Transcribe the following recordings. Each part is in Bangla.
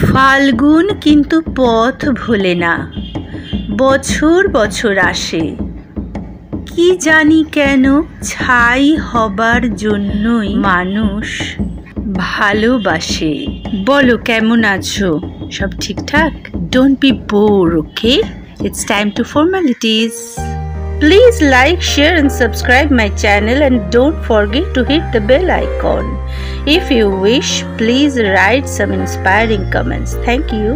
ফাল্গুন কিন্তু পথ ভোলে না, বছর বছর আসে। কি জানি কেন ছাই হবার জন্যই মানুষ ভালোবাসে। বলো কেমন আছো? সব ঠিকঠাক? Don't be bore, okay? It's time to formalities. Please like, share and subscribe my channel and don't forget to hit the bell icon. If you wish, please write some inspiring comments. Thank you.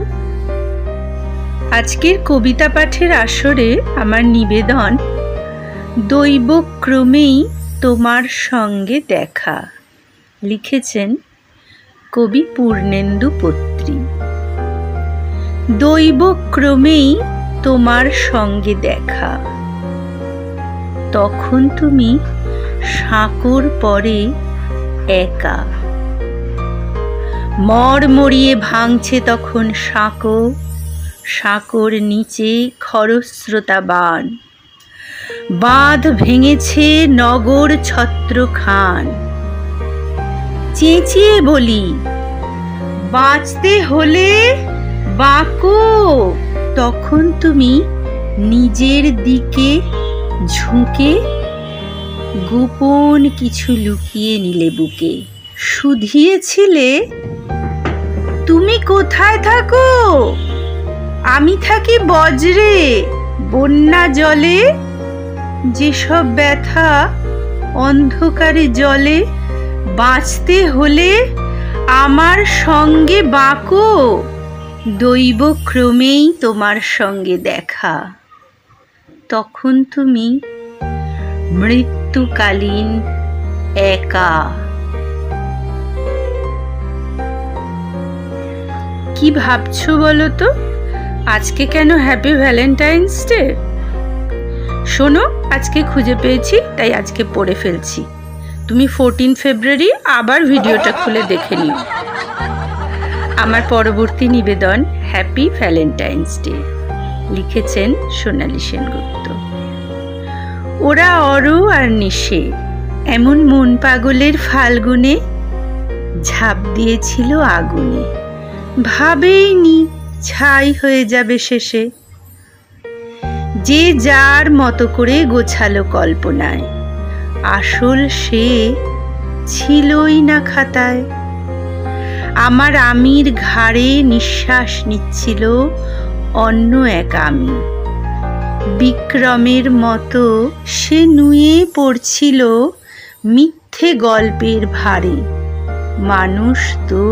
আজকের কবিতা পাঠের আসরে আমার নিবেদন দৈবক্রমেই তোমার সঙ্গে দেখা। লিখেছেন কবি পূর্ণেন্দু পত্রী। দৈবক্রমেই তোমার সঙ্গে দেখা, তখন তুমি সাঁকোর পরে একা। মড়মড়িয়ে ভাঙছে তখন সাঁকো, সাঁকোর নিচে খরস্রোতা বান। বাঁধ ভেঙেছে নগর ছত্রখান। চেঁচিয়ে বলি, বাঁচতে হলে বাঁকো। তখন তুমি নিজের দিকে ঝুঁকে গোপন কিছু লুকিয়ে নিলে বুকে। শুধিয়েছিলে, তুমি কোথায় থাকো? আমি থাকি বজ্রে, বন্যা জলে। যেসব ব্যথা অন্ধকারে জলে, বাঁচতে হলে আমার সঙ্গে বাঁকো। দৈবক্রমেই তোমার সঙ্গে দেখা, তখন তুমি মৃত্যুকালীন একা। কি ভাবছো বলো তো? আজকে কেন হ্যাপি ভ্যালেন্টাইন্স ডে? শোনো, আজকে খুঁজে পেয়েছি তাই আজকে পড়ে ফেলছি। তুমি 14 ফেব্রুয়ারি আবার ভিডিওটা খুলে দেখে নিও। আমার পরবর্তী নিবেদন হ্যাপি ভ্যালেন্টাইন্স ডে। লিখেছেন সোনালী সেনগুপ্ত। ওরা অর আর নিশে এমন মন পাগলের ফাল্গুনে ঝাঁপ দিয়েছিল আগুনে। ভাবেইনি ছাই হয়ে যাবে শেষে। যে যার মতো করে গোছালো কল্পনায়, আসল সে ছিলই না খাতায়। আমার আমির ঘাড়ে নিঃশ্বাস নিচ্ছিল অন্য এক আমি। বিক্রমের মতো সে নুয়ে পড়ছিল মিথ্যে গল্পের ভারে। মানুষ তো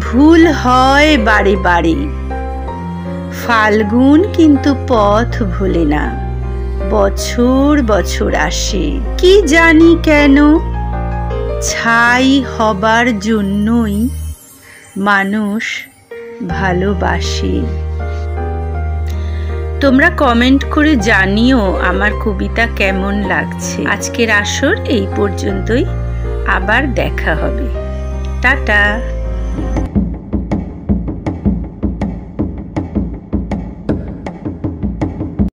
ভুল হয় বারে বারে। ফাল্গুন কিন্তু পথ ভোলে না, বছর বছর আসে। কি জানি কেন ছাই হবার জন্যই মানুষ ভালোবাসে। তোমরা কমেন্ট করে জানিও আমার কবিতা কেমন লাগছে। আজকের আসর এই পর্যন্তই, আবার দেখা হবে। টাটা।